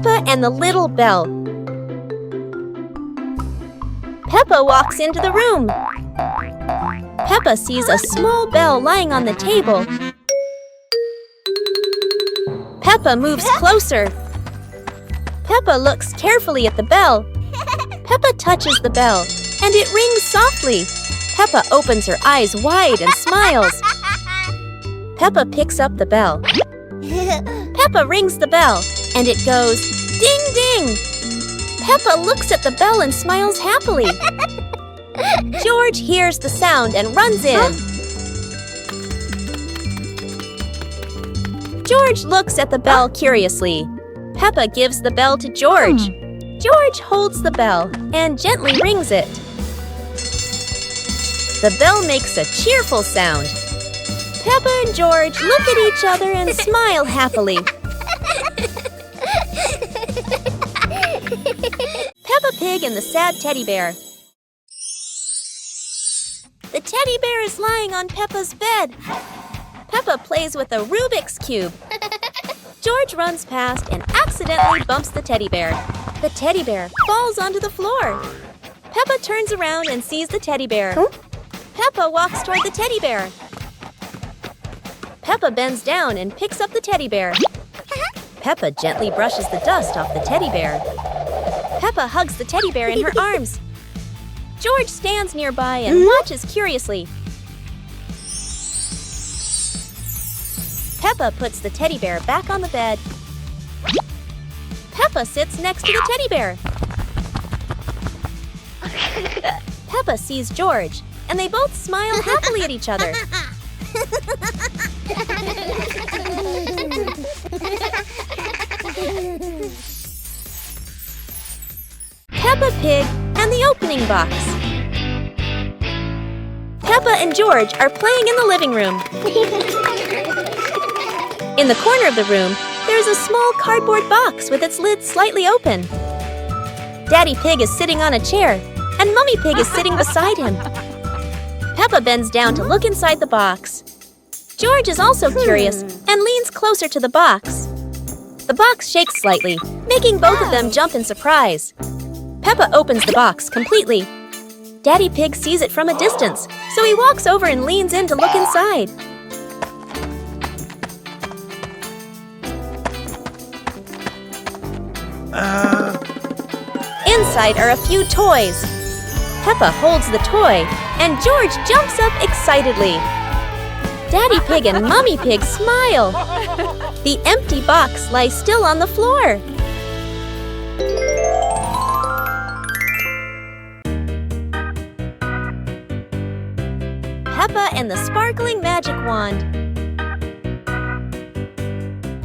Peppa and the Little Bell. Peppa walks into the room. Peppa sees a small bell lying on the table. Peppa moves closer. Peppa looks carefully at the bell. Peppa touches the bell, and it rings softly. Peppa opens her eyes wide and smiles. Peppa picks up the bell. Peppa rings the bell, and it goes ding ding. Peppa looks at the bell and smiles happily. George hears the sound and runs in. George looks at the bell curiously. Peppa gives the bell to George. George holds the bell and gently rings it. The bell makes a cheerful sound. Peppa and George look at each other and smile happily. Peppa Pig and the Sad Teddy Bear. The teddy bear is lying on Peppa's bed. Peppa plays with a Rubik's Cube. George runs past and accidentally bumps the teddy bear. The teddy bear falls onto the floor. Peppa turns around and sees the teddy bear. Peppa walks toward the teddy bear. Peppa bends down and picks up the teddy bear. Peppa gently brushes the dust off the teddy bear. Peppa hugs the teddy bear in her arms. George stands nearby and watches curiously. Peppa puts the teddy bear back on the bed. Peppa sits next to the teddy bear. Peppa sees George, and they both smile happily at each other. Peppa Pig and the Opening Box. Peppa and George are playing in the living room. In the corner of the room, there is a small cardboard box with its lid slightly open. Daddy Pig is sitting on a chair, and Mummy Pig is sitting beside him. Peppa bends down to look inside the box. George is also curious and leans closer to the box. The box shakes slightly, making both of them jump in surprise. Peppa opens the box completely. Daddy Pig sees it from a distance, so he walks over and leans in to look inside. Inside are a few toys. Peppa holds the toy, and George jumps up excitedly. Daddy Pig and Mummy Pig smile. The empty box lies still on the floor. Peppa and the Sparkling Magic Wand.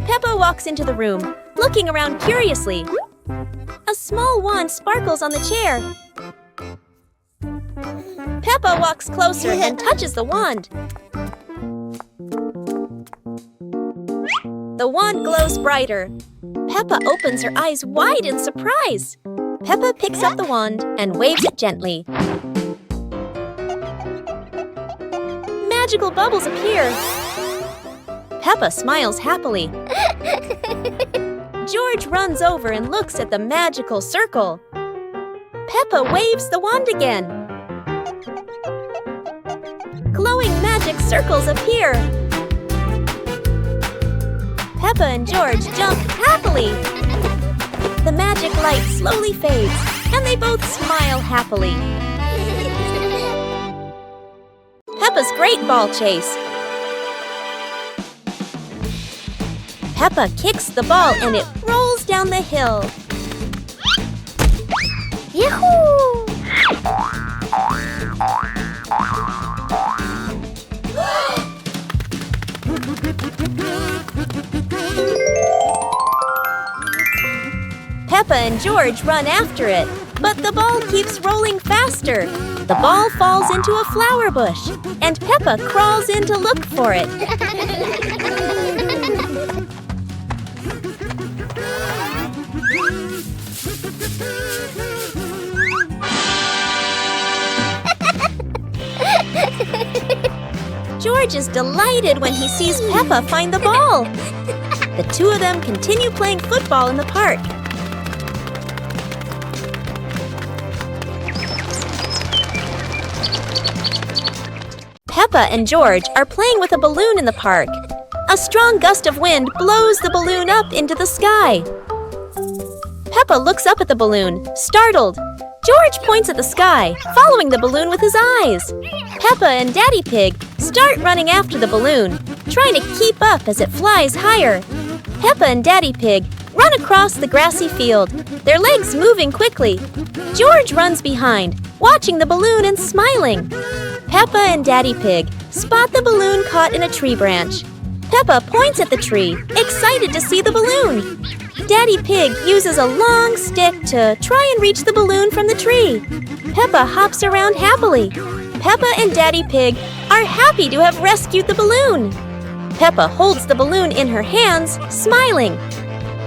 Peppa walks into the room, looking around curiously. A small wand sparkles on the chair. Peppa walks closer and touches the wand. The wand glows brighter. Peppa opens her eyes wide in surprise. Peppa picks up the wand and waves it gently. Magical bubbles appear. Peppa smiles happily. George runs over and looks at the magical circle. Peppa waves the wand again. Glowing magic circles appear. Peppa and George jump happily. The magic light slowly fades, and they both smile happily. Peppa's Great Ball Chase. Peppa kicks the ball and it rolls down the hill. Yahoo! Peppa and George run after it, but the ball keeps rolling faster. The ball falls into a flower bush, and Peppa crawls in to look for it. George is delighted when he sees Peppa find the ball. The two of them continue playing football in the park, Peppa and George are playing with a balloon in the park. A strong gust of wind blows the balloon up into the sky. Peppa looks up at the balloon, startled. George points at the sky, following the balloon with his eyes. Peppa and Daddy Pig start running after the balloon, trying to keep up as it flies higher. Peppa and Daddy Pig run across the grassy field, their legs moving quickly. George runs behind, watching the balloon and smiling. Peppa and Daddy Pig spot the balloon caught in a tree branch. Peppa points at the tree, excited to see the balloon. Daddy Pig uses a long stick to try and reach the balloon from the tree. Peppa hops around happily. Peppa and Daddy Pig are happy to have rescued the balloon. Peppa holds the balloon in her hands, smiling.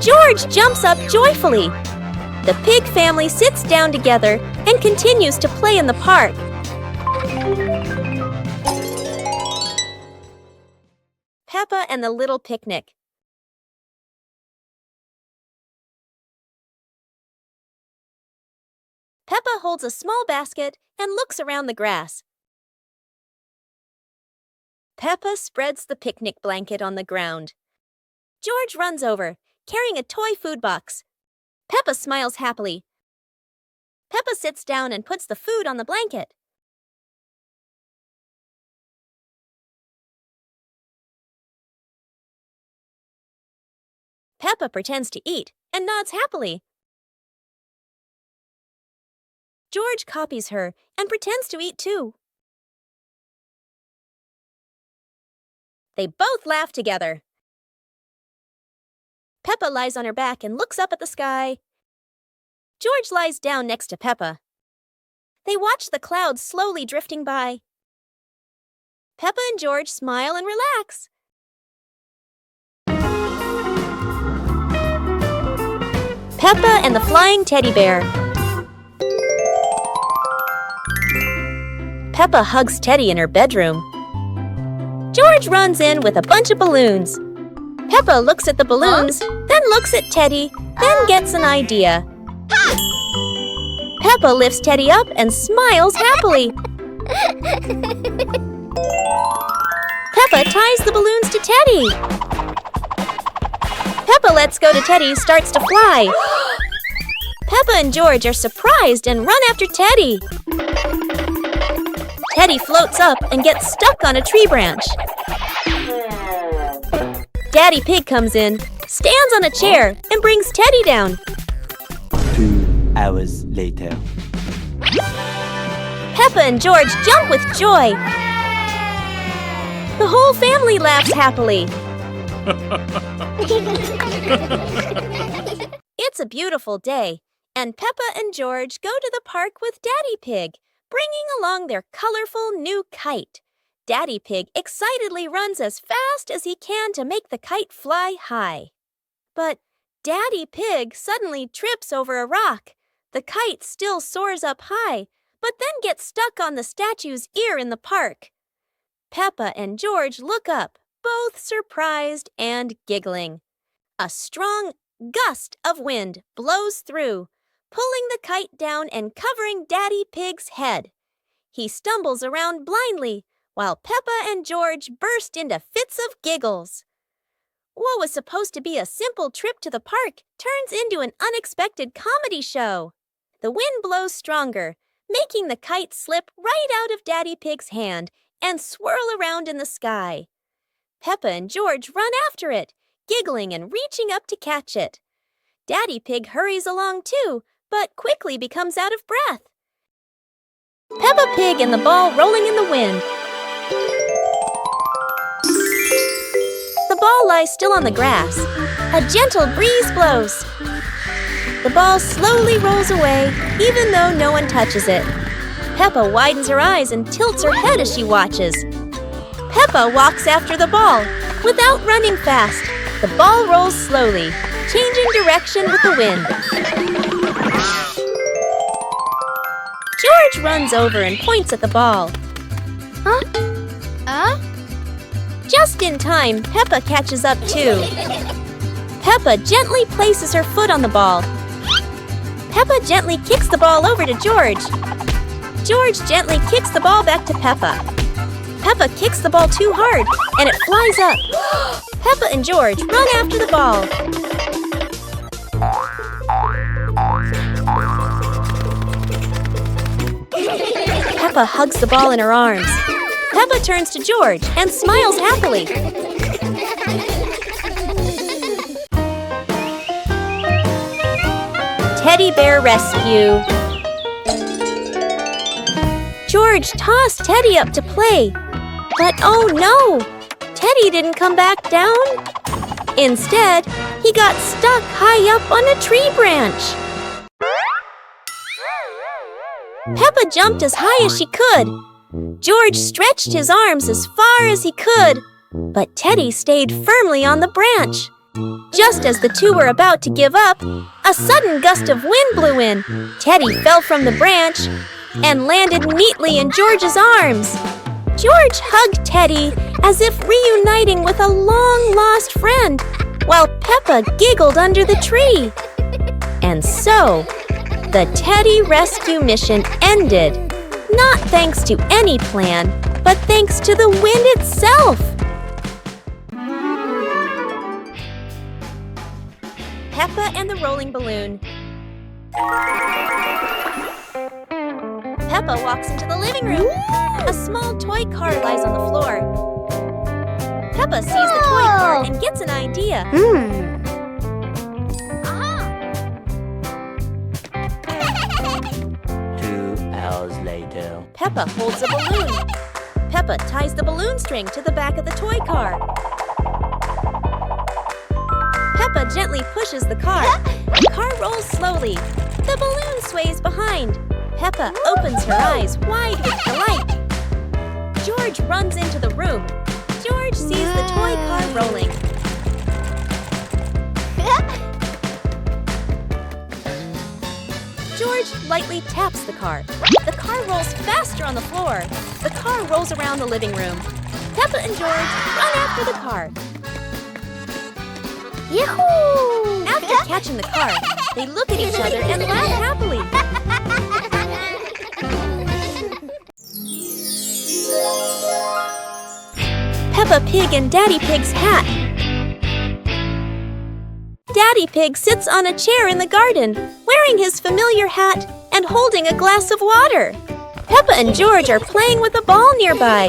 George jumps up joyfully. The pig family sits down together and continues to play in the park. Peppa and the Little Picnic. Peppa holds a small basket and looks around the grass. Peppa spreads the picnic blanket on the ground. George runs over, carrying a toy food box. Peppa smiles happily. Peppa sits down and puts the food on the blanket. Peppa pretends to eat and nods happily. George copies her and pretends to eat too. They both laugh together. Peppa lies on her back and looks up at the sky. George lies down next to Peppa. They watch the clouds slowly drifting by. Peppa and George smile and relax. Peppa and the Flying Teddy Bear. Peppa hugs Teddy in her bedroom. George runs in with a bunch of balloons. Peppa looks at the balloons, then looks at Teddy, then gets an idea. Peppa lifts Teddy up and smiles happily. Peppa ties the balloons to Teddy. Peppa lets go to Teddy, starts to fly. Peppa and George are surprised and run after Teddy. Teddy floats up and gets stuck on a tree branch. Daddy Pig comes in, stands on a chair, and brings Teddy down. 2 hours later. Peppa and George jump with joy. The whole family laughs happily. It's a beautiful day, and Peppa and George go to the park with Daddy Pig, bringing along their colorful new kite. Daddy Pig excitedly runs as fast as he can to make the kite fly high. But Daddy Pig suddenly trips over a rock. The kite still soars up high, but then gets stuck on the statue's ear in the park. Peppa and George look up, both surprised and giggling. A strong gust of wind blows through, pulling the kite down and covering Daddy Pig's head. He stumbles around blindly, while Peppa and George burst into fits of giggles. What was supposed to be a simple trip to the park turns into an unexpected comedy show. The wind blows stronger, making the kite slip right out of Daddy Pig's hand and swirl around in the sky. Peppa and George run after it, giggling and reaching up to catch it. Daddy Pig hurries along too, but quickly becomes out of breath. Peppa Pig and the ball rolling in the wind. The ball lies still on the grass. A gentle breeze blows. The ball slowly rolls away, even though no one touches it. Peppa widens her eyes and tilts her head as she watches. Peppa walks after the ball. Without running fast, the ball rolls slowly, changing direction with the wind. George runs over and points at the ball. Just in time, Peppa catches up too. Peppa gently places her foot on the ball. Peppa gently kicks the ball over to George. George gently kicks the ball back to Peppa. Peppa kicks the ball too hard, and it flies up. Peppa and George run after the ball. Peppa hugs the ball in her arms. Peppa turns to George and smiles happily. Teddy Bear Rescue. George tossed Teddy up to play. But oh no! Teddy didn't come back down. Instead, he got stuck high up on a tree branch. Peppa jumped as high as she could. George stretched his arms as far as he could, but Teddy stayed firmly on the branch. Just as the two were about to give up, a sudden gust of wind blew in. Teddy fell from the branch and landed neatly in George's arms. George hugged Teddy as if reuniting with a long-lost friend, while Peppa giggled under the tree. And so, the Teddy rescue mission ended, not thanks to any plan, but thanks to the wind itself. Peppa and the Rolling Balloon. Peppa walks into the living room. A small toy car lies on the floor. Peppa sees the toy car and gets an idea. 2 hours later. Peppa holds a balloon. Peppa ties the balloon string to the back of the toy car. Peppa gently pushes the car. The car rolls slowly. The balloon sways behind. Peppa opens her eyes wide with delight. George runs into the room. George sees the toy car rolling. George lightly taps the car. The car rolls faster on the floor. The car rolls around the living room. Peppa and George run after the car. Yahoo! After catching the car, they look at each other and laugh happily. Peppa Pig and Daddy Pig's hat. Daddy Pig sits on a chair in the garden, wearing his familiar hat and holding a glass of water. Peppa and George are playing with a ball nearby.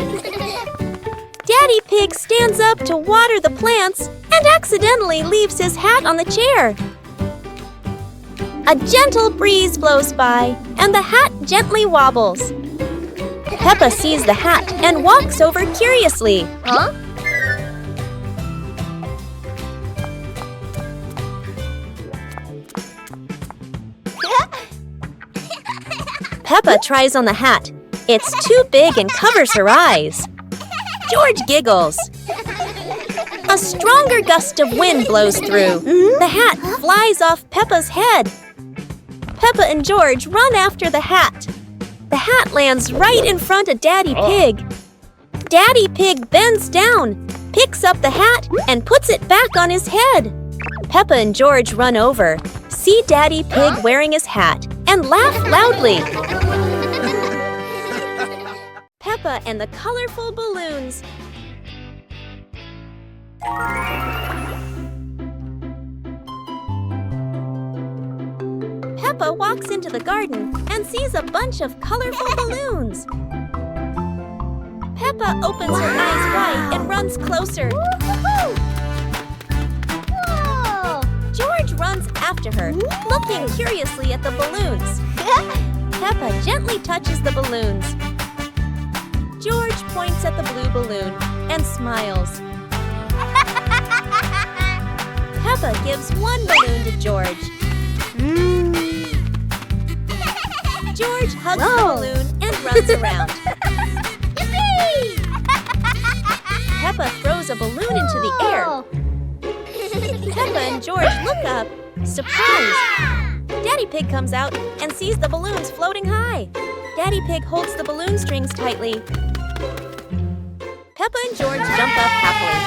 Daddy Pig stands up to water the plants and accidentally leaves his hat on the chair. A gentle breeze blows by, and the hat gently wobbles. Peppa sees the hat and walks over curiously. Huh? Peppa tries on the hat. It's too big and covers her eyes. George giggles. A stronger gust of wind blows through. The hat flies off Peppa's head. Peppa and George run after the hat. The hat lands right in front of Daddy Pig. Daddy Pig bends down, picks up the hat, and puts it back on his head. Peppa and George run over, see Daddy Pig wearing his hat, and laugh loudly. Peppa and the colorful balloons. Peppa walks into the garden and sees a bunch of colorful balloons. Peppa opens her eyes wide and runs closer. George runs after her, looking curiously at the balloons. Peppa gently touches the balloons. George points at the blue balloon and smiles. Peppa gives one balloon to George. George hugs the balloon and runs around. Peppa throws a balloon into the air. Peppa and George look up, surprised. Daddy Pig comes out and sees the balloons floating high. Daddy Pig holds the balloon strings tightly. Peppa and George jump up happily.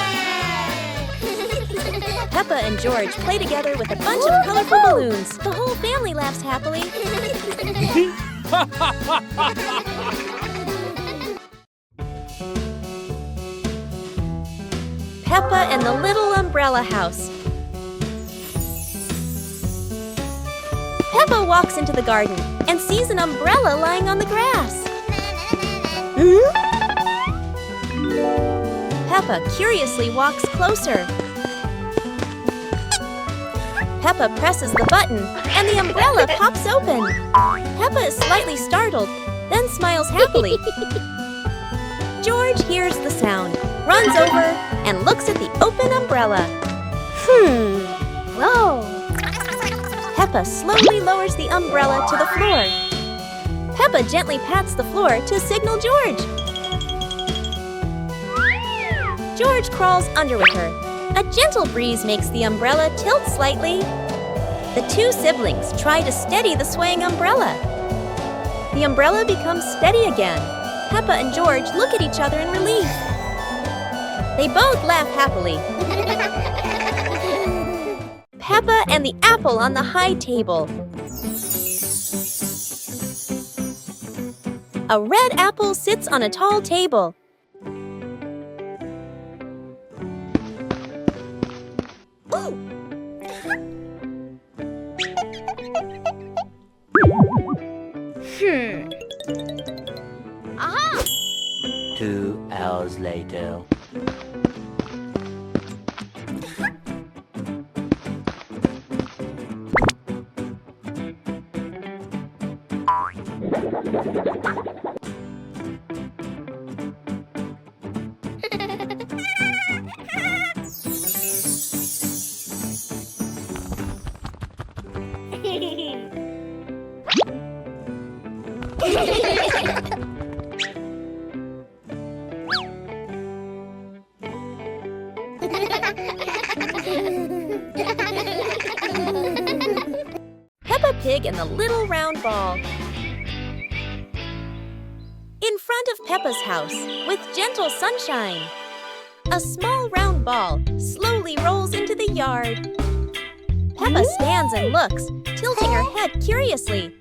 Peppa and George play together with a bunch of colorful balloons. The whole family laughs happily. Peppa and the Little Umbrella House. Peppa walks into the garden and sees an umbrella lying on the grass. Peppa curiously walks closer. Peppa presses the button and the umbrella pops open. Peppa is slightly startled, then smiles happily. George hears the sound, runs over, and looks at the open umbrella. Whoa! Peppa slowly lowers the umbrella to the floor. Peppa gently pats the floor to signal George. George crawls under with her. A gentle breeze makes the umbrella tilt slightly. The two siblings try to steady the swaying umbrella. The umbrella becomes steady again. Peppa and George look at each other in relief. They both laugh happily. Peppa and the apple on the high table. A red apple sits on a tall table. Ooh! 2 hours later. Peppa Pig and the Little Round Ball. In front of Peppa's house, with gentle sunshine, a small round ball slowly rolls into the yard. Peppa stands and looks, tilting her head curiously.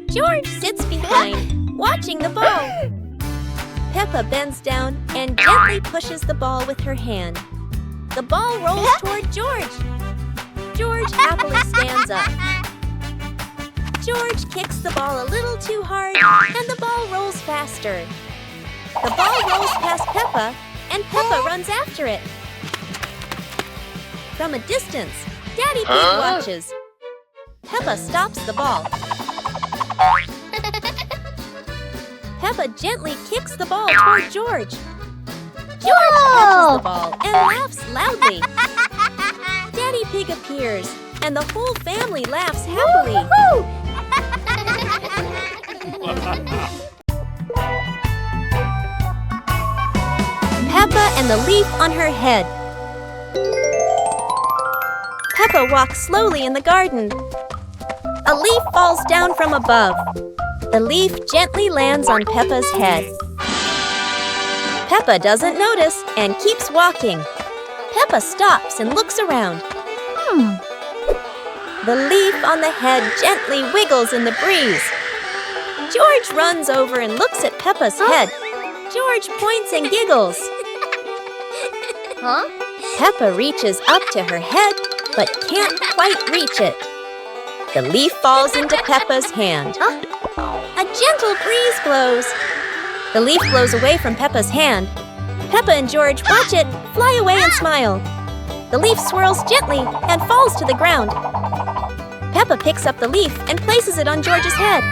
George sits behind, watching the ball. Peppa bends down and gently pushes the ball with her hand. The ball rolls toward George. George happily stands up. George kicks the ball a little too hard, and the ball rolls faster. The ball rolls past Peppa, and Peppa runs after it. From a distance, Daddy Pig watches. Peppa stops the ball. Peppa gently kicks the ball toward George. George catches the ball and laughs loudly. Daddy Pig appears, and the whole family laughs happily. Peppa and the leaf on her head. Peppa walks slowly in the garden. A leaf falls down from above. The leaf gently lands on Peppa's head. Peppa doesn't notice and keeps walking. Peppa stops and looks around. The leaf on the head gently wiggles in the breeze. George runs over and looks at Peppa's head. George points and giggles. Peppa reaches up to her head, but can't quite reach it. The leaf falls into Peppa's hand. A gentle breeze blows. The leaf blows away from Peppa's hand. Peppa and George watch it fly away and smile. The leaf swirls gently and falls to the ground. Peppa picks up the leaf and places it on George's head.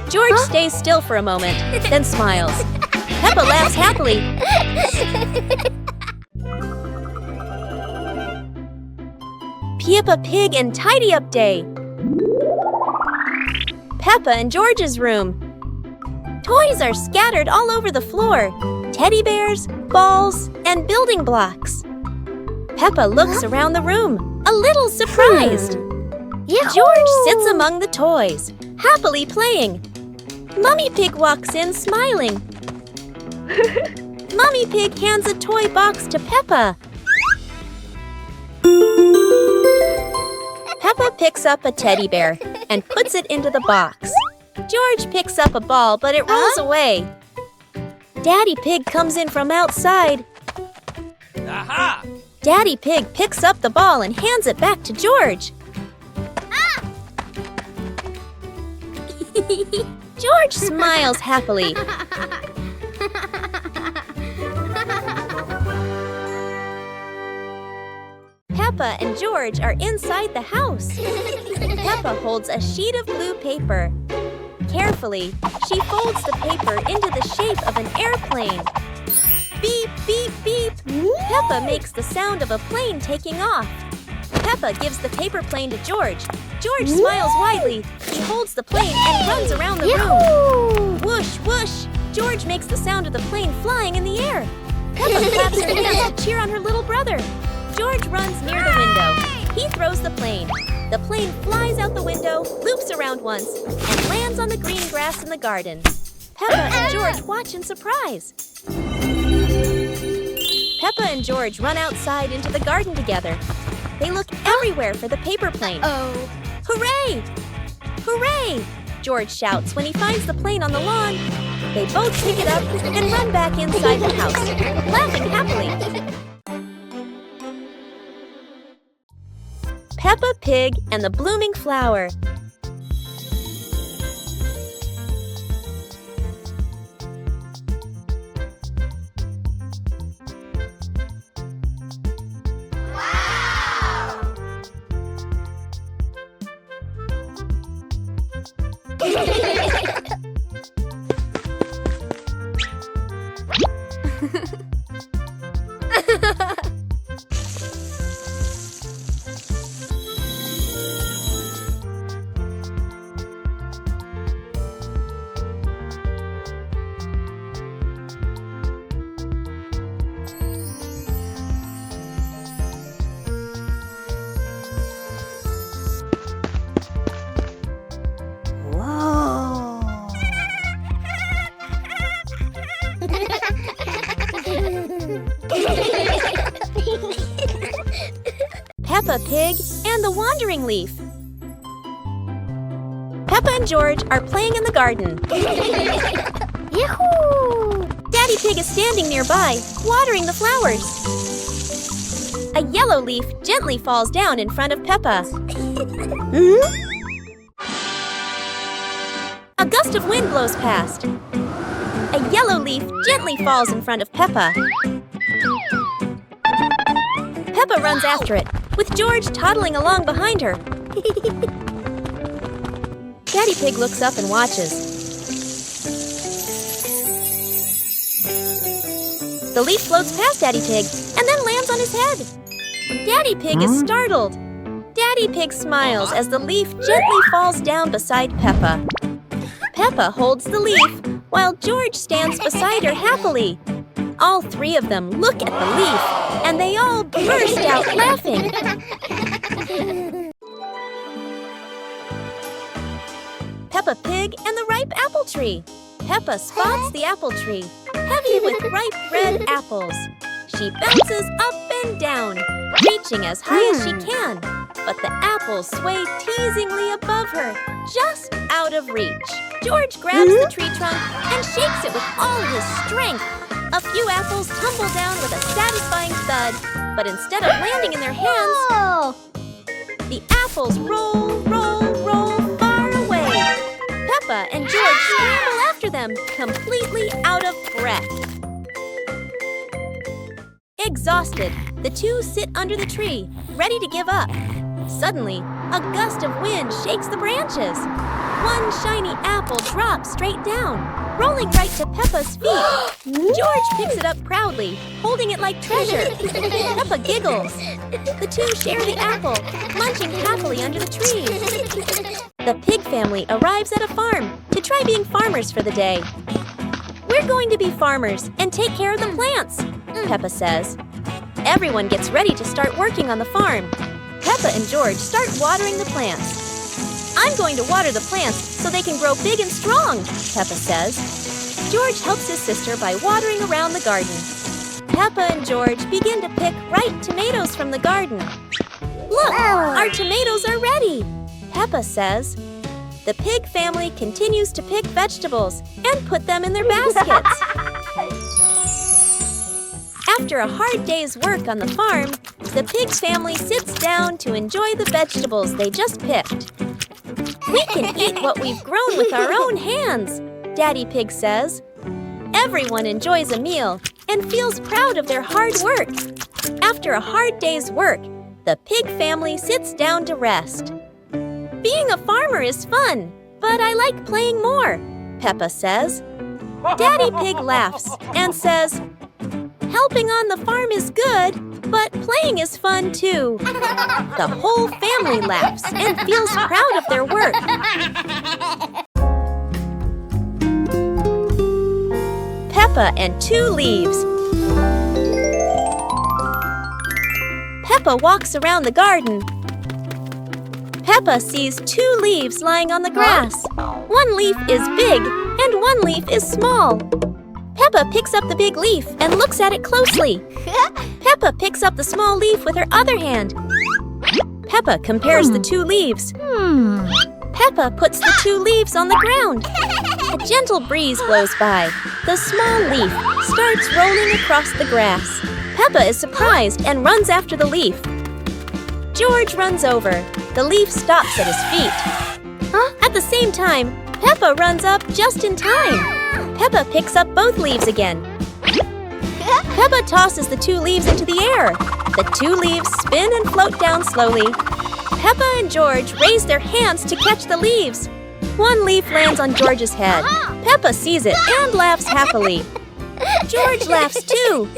George stays still for a moment, then smiles. Peppa laughs happily. Peppa Pig and Tidy Up Day. Peppa and George's room. Toys are scattered all over the floor. Teddy bears, balls, and building blocks. Peppa looks around the room, a little surprised. George sits among the toys, happily playing. Mummy Pig walks in smiling. Mummy Pig hands a toy box to Peppa. Peppa picks up a teddy bear and puts it into the box. George picks up a ball, but it rolls away. Daddy Pig comes in from outside. Aha! Daddy Pig picks up the ball and hands it back to George. George smiles happily. Peppa and George are inside the house. Peppa holds a sheet of blue paper. Carefully, she folds the paper into the shape of an airplane. Beep, beep, beep. Peppa makes the sound of a plane taking off. Peppa gives the paper plane to George. George smiles widely. He holds the plane and runs around the room. Whoosh, whoosh. George makes the sound of the plane flying in the air. Peppa claps her hands to cheer on her little brother. George runs near the window. He throws the plane. The plane flies out the window, loops around once, and lands on the green grass in the garden. Peppa and George watch in surprise. Peppa and George run outside into the garden together. They look everywhere for the paper plane. Hooray! Hooray! George shouts when he finds the plane on the lawn. They both pick it up and run back inside the house, laughing happily. Peppa Pig and the Blooming Flower. Peppa Pig and the Wandering Leaf. Peppa and George are playing in the garden. Yahoo! Daddy Pig is standing nearby, watering the flowers. A yellow leaf gently falls down in front of Peppa. A gust of wind blows past. A yellow leaf gently falls in front of Peppa. Peppa runs after it, with George toddling along behind her. Daddy Pig looks up and watches. The leaf floats past Daddy Pig and then lands on his head. Daddy Pig is startled. Daddy Pig smiles as the leaf gently falls down beside Peppa. Peppa holds the leaf while George stands beside her happily. All three of them look at the leaf, and they all burst out laughing. Peppa Pig and the Ripe Apple Tree. Peppa spots the apple tree, heavy with ripe red apples. She bounces up and down, reaching as high as she can, but the apples sway teasingly above her, just out of reach. George grabs the tree trunk and shakes it with all his strength. A few apples tumble down with a satisfying thud, but instead of landing in their hands, the apples roll, roll, roll far away. Peppa and George scramble after them, completely out of breath. Exhausted, the two sit under the tree, ready to give up. Suddenly, a gust of wind shakes the branches. One shiny apple drops straight down, rolling right to Peppa's feet. George picks it up proudly, holding it like treasure. Peppa giggles. The two share the apple, munching happily under the tree. The pig family arrives at a farm to try being farmers for the day. We're going to be farmers and take care of the plants, Peppa says. Everyone gets ready to start working on the farm. Peppa and George start watering the plants. I'm going to water the plants so they can grow big and strong, Peppa says. George helps his sister by watering around the garden. Peppa and George begin to pick ripe tomatoes from the garden. Look, our tomatoes are ready, Peppa says. The pig family continues to pick vegetables and put them in their baskets. After a hard day's work on the farm, the pig family sits down to enjoy the vegetables they just picked. "We can eat what we've grown with our own hands," Daddy Pig says. Everyone enjoys a meal and feels proud of their hard work. After a hard day's work, the pig family sits down to rest. "Being a farmer is fun, but I like playing more," Peppa says. Daddy Pig laughs and says, "Helping on the farm is good, but playing is fun too." The whole family laughs and feels proud of their work. Peppa and 2 leaves. Peppa walks around the garden. Peppa sees 2 leaves lying on the grass. One leaf is big and one leaf is small. Peppa picks up the big leaf and looks at it closely. Peppa picks up the small leaf with her other hand. Peppa compares the 2 leaves. Peppa puts the 2 leaves on the ground. A gentle breeze blows by. The small leaf starts rolling across the grass. Peppa is surprised and runs after the leaf. George runs over. The leaf stops at his feet. At the same time, Peppa runs up just in time. Peppa picks up both leaves again. Peppa tosses the 2 leaves into the air. The 2 leaves spin and float down slowly. Peppa and George raise their hands to catch the leaves. One leaf lands on George's head. Peppa sees it and laughs happily. George laughs too.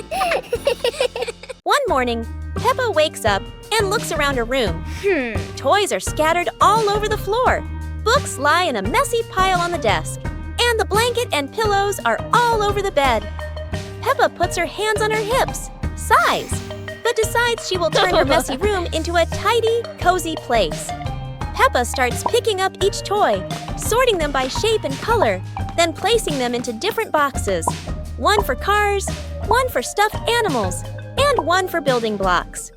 One morning, Peppa wakes up and looks around her room. Toys are scattered all over the floor. Books lie in a messy pile on the desk. And the blanket and pillows are all over the bed. Peppa puts her hands on her hips, sighs, but decides she will turn her messy room into a tidy, cozy place. Peppa starts picking up each toy, sorting them by shape and color, then placing them into different boxes. One for cars, one for stuffed animals, and one for building blocks.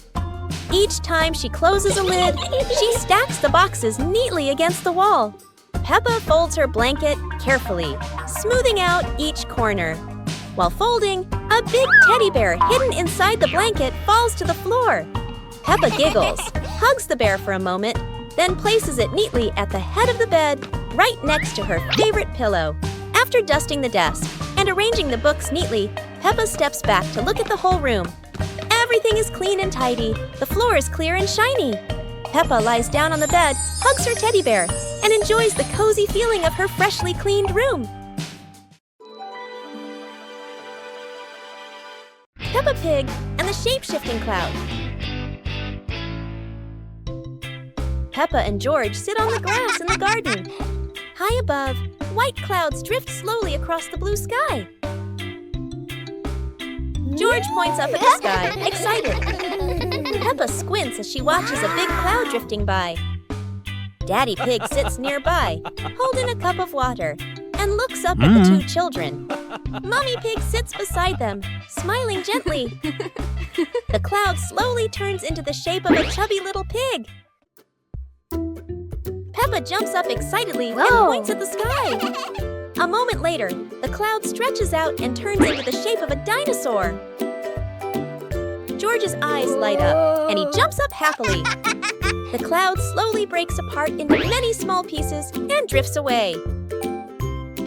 Each time she closes a lid, she stacks the boxes neatly against the wall. Peppa folds her blanket carefully, smoothing out each corner. While folding, a big teddy bear hidden inside the blanket falls to the floor. Peppa giggles, hugs the bear for a moment, then places it neatly at the head of the bed, right next to her favorite pillow. After dusting the desk and arranging the books neatly, Peppa steps back to look at the whole room. Everything is clean and tidy. The floor is clear and shiny. Peppa lies down on the bed, hugs her teddy bear, and enjoys the cozy feeling of her freshly cleaned room. Peppa Pig and the Shape-Shifting Cloud. Peppa and George sit on the grass in the garden. High above, white clouds drift slowly across the blue sky. George points up at the sky, excited. Peppa squints as she watches a big cloud drifting by. Daddy Pig sits nearby, holding a cup of water, and looks up at the 2 children. Mummy Pig sits beside them, smiling gently. The cloud slowly turns into the shape of a chubby little pig. Peppa jumps up excitedly and points at the sky. A moment later, the cloud stretches out and turns into the shape of a dinosaur. George's eyes light up, and he jumps up happily. The cloud slowly breaks apart into many small pieces and drifts away.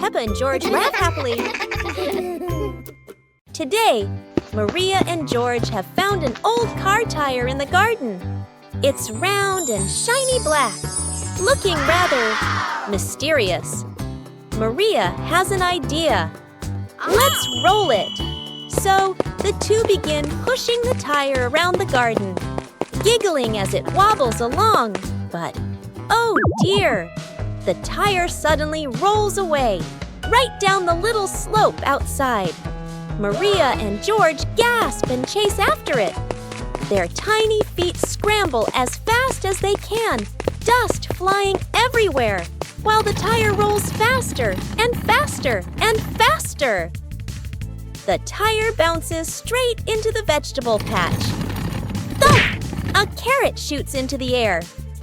Peppa and George laugh happily. Today, Maria and George have found an old car tire in the garden. It's round and shiny black, looking rather mysterious. Maria has an idea. Let's roll it. So the 2 begin pushing the tire around the garden, giggling as it wobbles along. But, oh dear, the tire suddenly rolls away, right down the little slope outside. Maria and George gasp and chase after it. Their tiny feet scramble as fast as they can, dust flying everywhere, while the tire rolls faster and faster and faster. The tire bounces straight into the vegetable patch. Thump! A carrot shoots into the air.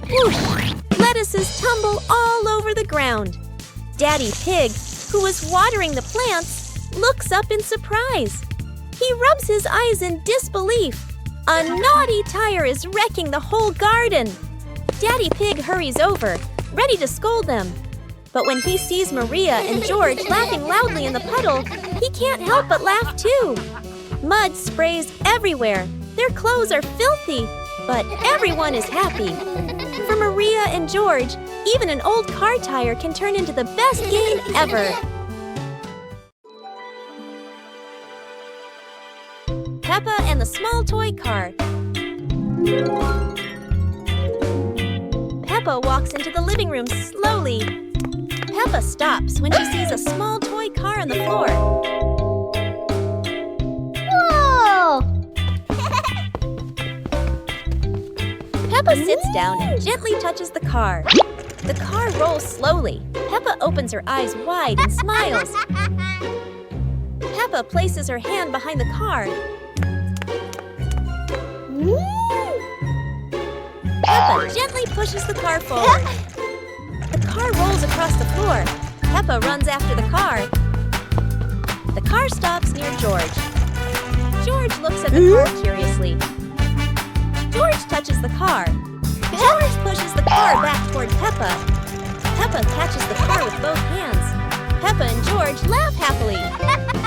Whoosh! Lettuces tumble all over the ground. Daddy Pig, who was watering the plants, looks up in surprise. He rubs his eyes in disbelief. A naughty tire is wrecking the whole garden. Daddy Pig hurries over, ready to scold them. But when he sees Maria and George laughing loudly in the puddle, he can't help but laugh too. Mud sprays everywhere. Their clothes are filthy, but everyone is happy. For Maria and George, even an old car tire can turn into the best game ever. Peppa and the small toy car. Peppa walks into the living room slowly. Peppa stops when she sees a small toy car on the floor. Whoa! Peppa sits down and gently touches the car. The car rolls slowly. Peppa opens her eyes wide and smiles. Peppa places her hand behind the car. Peppa gently pushes the car forward. The car rolls across the floor. Peppa runs after the car. The car stops near George. George looks at the car curiously. George touches the car. George pushes the car back toward Peppa. Peppa catches the car with both hands. Peppa and George laugh happily.